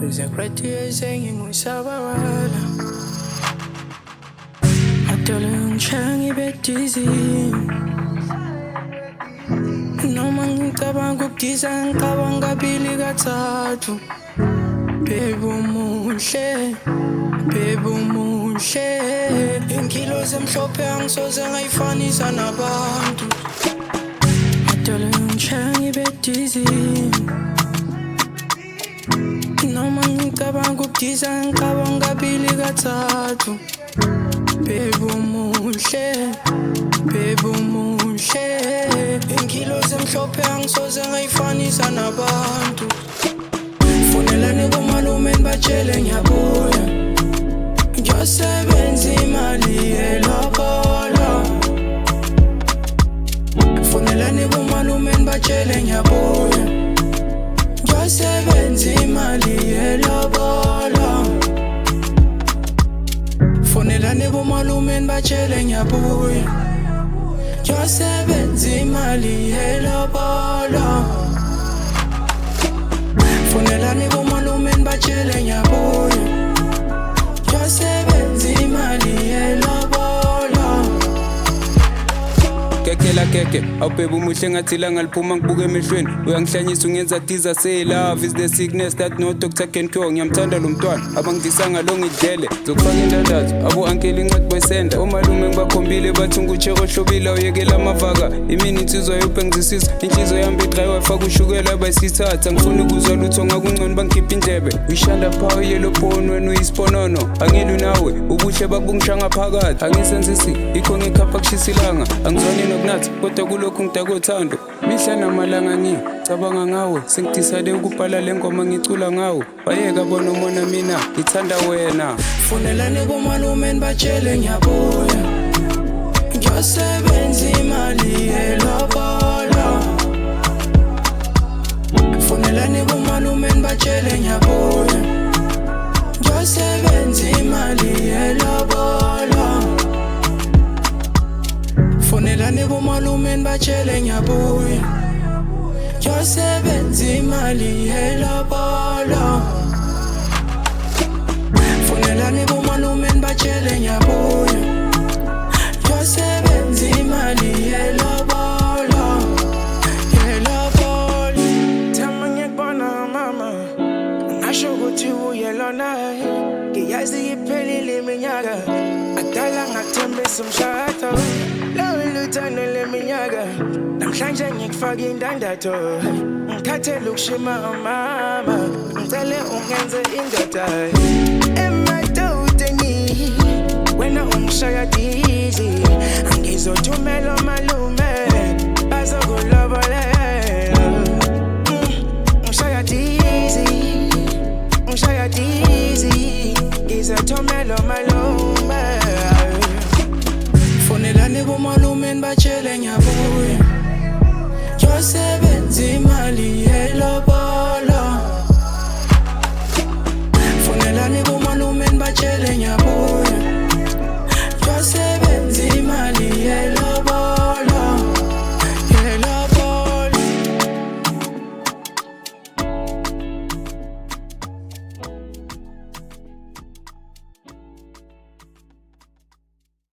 Uzakrathiye ngingusabawala Adala ngishaya ibedizi Noma ngicabanga ukudiza ngicabanga kabili kathathu Baby umuhle Inkilo zemhlophe angisoze ngayifanisa nabantu Adala ngishaya ibedizi Noma ngicabanga ukudiza ngicabanga kabili kathathu Baby umuhle Inkilo zemhlophe angisoze ngayifanisa nabantu Fonelani kumalume nibatshele ngiyabuya Ngiyosebenza imali elobolo Fonelani kumalume nibatshele ngiyabuya Ngiyosebenza imali elobolo Fonelani kumalume nibatshele ngiyabuya Ngiyosebenza imali elobolo Fonelani kumalume nibatshele ngiyabuya Ngiyosebenza imali elobolo Kekela keke, awubheba umuhle ngathi ilanga liphuma ngibuke emehlweni Uyangihlanyisa ungenza tiza say love is the sickness that no doctor can cure Ngiyamthanda lo mntwana, abangidisanga lo ngidlele Zokufaka indandatho, abo-ankeli incwadi boyisenda Omalume ngibakhombile bathi ngucheko hlobile Awuyekela amavaka, imini insizwa yophe ngizisiza Inhliziyo yami idrayiwa faka ushukela bayisithatha Ngifuna ukuzwa lutho ngakungcono bangikhipha indlebe Uyishanda pha uyelo phone wena uyisiponono Angilwi nawe, ubuhle bakubungisha phakathi Angisenzisi, ikho ngikhapha kushisa ilanga Angizwani nokunathi, kodwa kulokhu ngidakothando Mihla namalanga ngicabanga ngawe Sengidisade ukubhala le ngoma ngicula ngawe Wayeka bona umona mina, ngithanda wena Fonelani kumalume nibatshele ngiyabuya Ngiyosebenza imali elobolo Fonelani kumalume nibatshele ngiyabuya Ngiyosebenza imali elobolo Fonelani kumalume nibatshele ngiyabuya Ngiyosebenza imali elobolo Fonelani kumalume nibatshele ngiyabuya Ngiyosebenza imali elobolo Thama ngiyakubona mama Ngasho ukuthi uyelona Ngiyazi iphelile iminyaka Akudala ngakuthembisa umshado Lawe luthando leminyaka Namhlanje ngikufaka indandatho Ngikhathele ukushima mama Ngicele ungenze indoda Emadodeni Wena ungishaya dizi Angizothumela malume Bazokulobolela Ngishaya dizi Ngizothumela malume Fonelani kumalume nibatshele ngiyabuya Ngiyosebenza imali elobolo